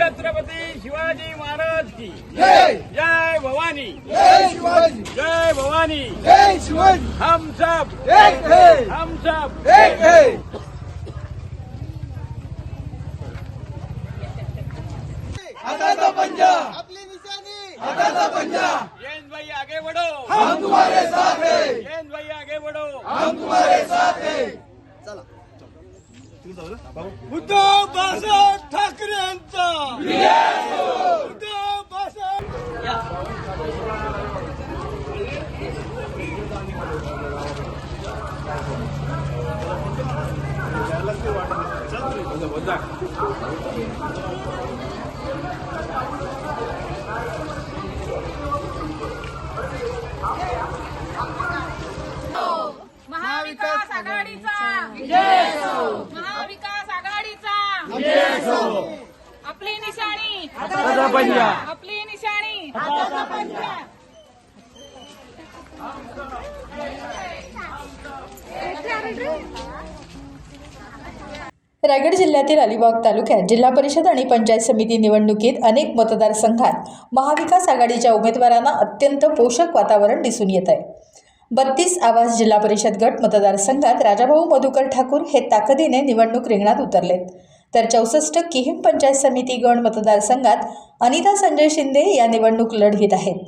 छत्रपती शिवाजी महाराज की जय जय भवानी, जय शिवाजी, जय भवानी। जय शिवाजी, हम सब एक है, हम सब एक है। हाथाचा पंजा, अपनी निशानी, हाथाचा पंजा, जैन भाई आगे बढ़ो, हम तुम्हारे साथ हैं, जैन भाई आगे बढ़ो। हम तुम्हारे साथ हैं। उद्धव बाळासाहेब ठाकरे यांचा उद्धव बाळासाहेब महाविकास आघाडीचा महाविकास आघाडीचा आपली निशाणी हाथाचा पंजा, आपली निशाणी रायगड जिल्ह्यातील अलिबाग तालुक्यात जिल्हा परिषद आणि पंचायत समिती निवडणुकीत अनेक मतदारसंघात महाविकास आघाडीच्या उमेदवारांना अत्यंत पोषक वातावरण दिसून येत आहे। 32 आवास जिल्हा परिषद गट मतदारसंघात राजाभाऊ मधुकर ठाकूर हे ताकदीने निवडणूक रिंगणात उतरलेत, तर 64 किहीम पंचायत समिती गण मतदारसंघात अनिता संजय शिंदे या निवडणूक लढवित आहेत।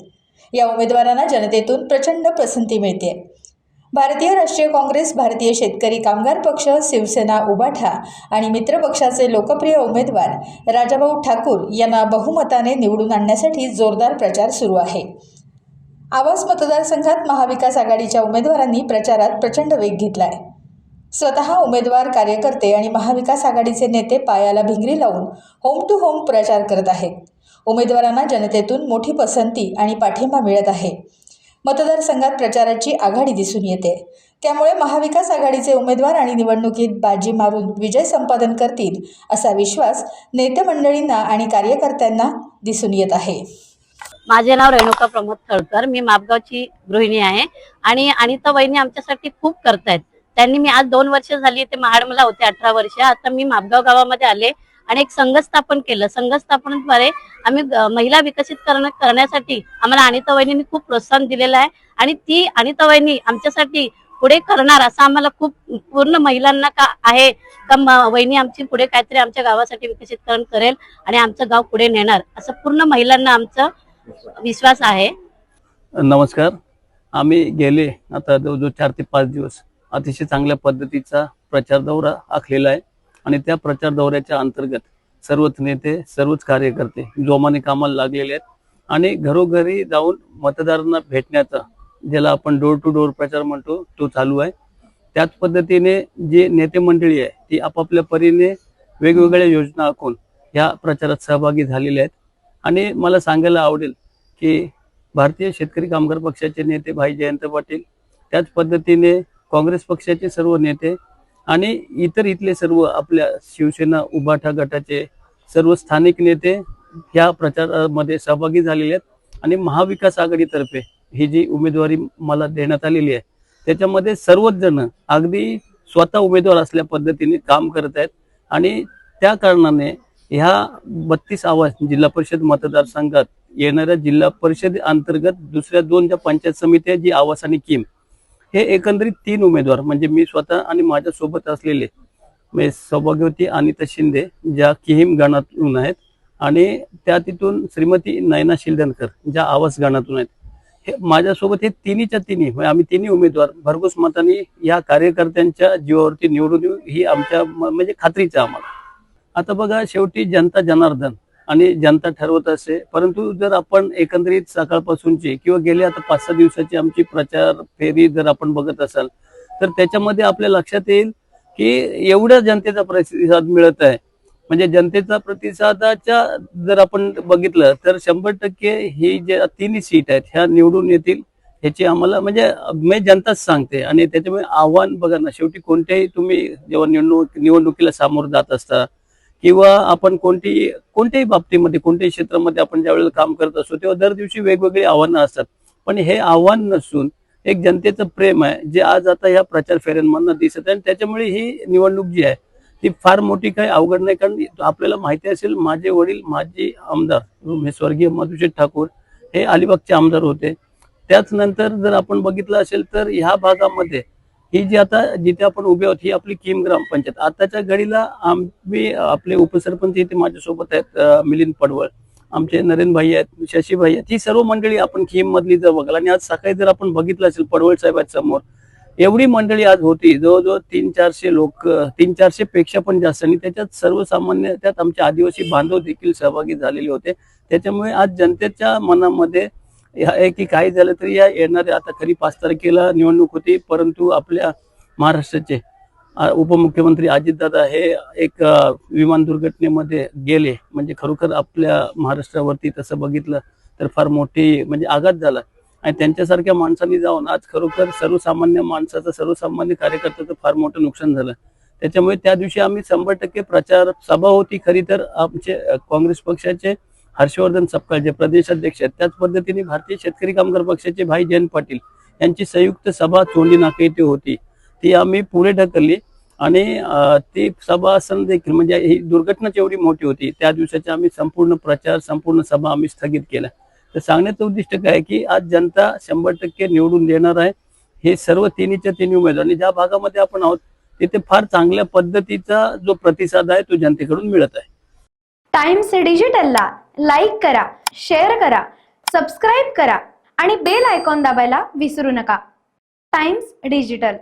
या उमेदवारांना जनतेतून प्रचंड पसंती मिळते। भारतीय राष्ट्रीय काँग्रेस, भारतीय शेतकरी कामगार पक्ष, शिवसेना उबाठा आणि मित्र पक्षाचे लोकप्रिय उमेदवार राजाभाऊ ठाकूर यांना बहुमताने निवडून आणण्यासाठी जोरदार प्रचार सुरू आहे। आवास मतदारसंघात महाविकास आघाडीच्या उमेदवारांनी प्रचारात प्रचंड वेग घेतलाय। स्वतः उमेदवार, कार्यकर्ते आणि महाविकास आघाडीचे नेते पायाला भिंगरी लावून होम टू होम प्रचार करत आहेत। उमेदवारांना जनतेतून मोठी पसंती आणि पाठिंबा मिळत आहे। मतदारसंघात प्रचाराची आघाडी दिसून येते, त्यामुळे महाविकास आघाडीचे उमेदवार आणि निवडणुकीत बाजी मारून विजय संपादन करतील असा विश्वास नेते मंडळींना आणि कार्यकर्त्यांना दिसून येत आहे। माझे नाव रेणुका प्रमोद खळकर, मी मापगावची गृहिणी आहे आणि अनिता वहिनी आमच्यासाठी खूप करतायत। त्यांनी मी आज 2 वर्ष झाली ते महाडमला होते, 18 वर्ष। आता मी मापगाव गावामध्ये आले आणि एक संघ स्थापन केलं। संघ स्थापनेद्वारे आम्ही महिला विकसित करण्यासाठी आम्हाला अनिता वहिनींनी खूप प्रोत्साहन दिलेलं आहे आणि ती अनिता वहिनी आमच्यासाठी पुढे करणार असं आम्हाला खूप पूर्ण महिलांना आहे का वहिनी आमची पुढे काहीतरी आमच्या गावासाठी विकसितकरण करेल आणि आमचं गाव पुढे नेणार असं पूर्ण महिलांना आमचा विश्वास आहे। नमस्कार। आम्ही गेले आता जवळजवळ 4 ते 5 दिवस अतिशय चांगल्या पद्धतीचा प्रचार दौरा आखलेला आहे आणि त्या प्रचार दौऱ्याच्या अंतर्गत सर्वच नेते, सर्वच कार्यकर्ते जोमाने कामाला लागलेले आहेत आणि घरोघरी जाऊन मतदारांना भेटण्याचा, ज्याला आपण डोर टू डोर प्रचार म्हणतो, तो चालू आहे। त्याच पद्धतीने जे नेते मंडळी आहे ती आपापल्या परीने वेगवेगळ्या योजना आखून या प्रचारात सहभागी झालेले आहेत आणि मला सांगायला आवडेल की भारतीय शेतकरी कामगार पक्षाचे नेते भाई जयंत पाटील, त्याच पद्धतीने काँग्रेस पक्षाचे सर्व नेते आणि इतर इथले सर्व आपल्या शिवसेना उबाठा गटाचे सर्व स्थानिक नेते या प्रचारामध्ये सहभागी झालेले आहेत आणि महाविकास आघाडीतर्फे ही जी उमेदवारी मला देण्यात आलेली आहे त्याच्यामध्ये सर्वच जण अगदी स्वतः उमेदवार असल्या पद्धतीने काम करत आहेत आणि त्या कारणाने ह्या 32 आवास जिल्हा परिषद मतदारसंघात येणाऱ्या जिल्हा परिषद अंतर्गत दुसऱ्या 2 ज्या पंचायत समित्या जी आवास आणि किम हे एकंदरीत 3 उमेदवार म्हणजे मी स्वतः आणि माझ्या सोबत असलेले सौभाग्यवती अनिता शिंदे ज्या किहीम गणातून आहेत आणि त्या तिथून श्रीमती नयना शिलदनकर ज्या आवास गणातून आहेत, हे माझ्यासोबत हे तिन्हीच्या तिन्ही आम्ही तिन्ही उमेदवार भरघोस मताने या कार्यकर्त्यांच्या जीवावरती निवडून येऊ ही आमच्या म्हणजे खात्रीचं आम्हाला। आता बघा, शेवटी जनता जनार्दन आणि जनता ठरवत असते, परंतु जर आपण एकंदरीत सकाळपासूनची किंवा गेल्या आता 5-6 दिवसाची आमची प्रचार फेरी जर आपण बघत असाल तर त्याच्यामध्ये आपल्या लक्षात येईल की एवढ्या जनतेचा प्रतिसाद मिळत आहे। म्हणजे जनतेचा प्रतिसादाच्या जर आपण बघितलं तर 100% ही जे 3 सीट आहेत ह्या निवडून येतील ह्याची आम्हाला म्हणजे जनताच सांगते। आणि त्याच्यामुळे आव्हान बघा ना, शेवटी कोणत्याही तुम्ही जेव्हा निवडणुकीला सामोरं जात असता किंवा आपण कोणत्याही बाबतीमध्ये कोणत्याही क्षेत्रामध्ये आपण ज्यावेळेला काम करत असतो तेव्हा दर दिवशी वेगवेगळी आव्हानं असतात, पण हे आव्हान नसून एक जनतेचं प्रेम आहे जे आज आता या प्रचार फेऱ्यांमधून दिसत आहे। त्याच्यामुळे ही निवडणूक जी आहे ती फार मोठी काही अवघड नाही, कारण आपल्याला माहिती असेल माझे वडील माजी आमदार स्वर्गीय मधुशेठ ठाकूर हे अलिबागचे आमदार होते. त्याच नंतर जर आपण बघितलं असेल तर ह्या भागामध्ये ही जी आता जिथे आपण उभे आहोत ही आपली किम ग्रामपंचायत. आताच्या घडीला आम्ही आपले उपसरपंच इथे माझ्यासोबत आहेत, मिलिंद पडवळ, आमचे नरेंद्र भाई आहेत, शशी भाई आहेत, ही सर्व मंडळी आपण किम मधली जर बघाल आणि आज सकाळी जर आपण बघितलं असेल पडवळ साहेबांच्या समोर एवढी मंडळी आज होती, जवळजवळ 300-400 लोक, 300-400 पेक्षा पण जास्त, आणि त्याच्यात सर्वसामान्य त्यात आमचे आदिवासी बांधव देखील सहभागी झालेले होते. त्याच्यामुळे आज जनतेच्या मनामध्ये आहे की काही झालं तरी या येणाऱ्या आता खरी 5 तारखेला निवडणूक होती, परंतु आपल्या महाराष्ट्राचे उपमुख्यमंत्री अजितदादा हे एक विमान दुर्घटनेमध्ये गेले, म्हणजे खरोखर आपल्या महाराष्ट्रावरती तसं बघितलं तर फार मोठी म्हणजे आघात झाला. आणि त्यांच्यासारख्या माणसांनी जाऊन आज खरोखर सर्वसामान्य माणसाचं, सर्वसामान्य कार्यकर्त्याचं फार मोठं नुकसान झालं. त्याच्यामुळे त्या दिवशी आम्ही 100% प्रचार सभा होती खरी तर आमचे काँग्रेस पक्षाचे हर्षवर्धन सपकाळ जे प्रदेशाध्यक्ष आहेत, त्याच पद्धतीने भारतीय शेतकरी कामगार पक्षाचे भाई जयंत पाटील यांची संयुक्त सभा चोंडी नाका येथे होती. ती आम्ही पुढे ढकलली आणि ती सभा असणं देखील म्हणजे ही दुर्घटनाच एवढी मोठी होती, त्या दिवसाचा आम्ही संपूर्ण प्रचार, संपूर्ण सभा आम्ही स्थगित केल्या. तर सांगण्याचं उद्दिष्ट काय आहे की आज जनता 100% निवडून देणार आहे हे सर्व तिन्हीच्या तिन्ही उमेदवार, आणि ज्या भागामध्ये आपण आहोत तिथे फार चांगल्या पद्धतीचा जो प्रतिसाद आहे तो जनतेकडून मिळत आहे. टाइम्स डिजिटलला लाईक करा, शेअर करा, सबस्क्राईब करा आणि बेल आयकॉन दाबायला विसरू नका. Times digital.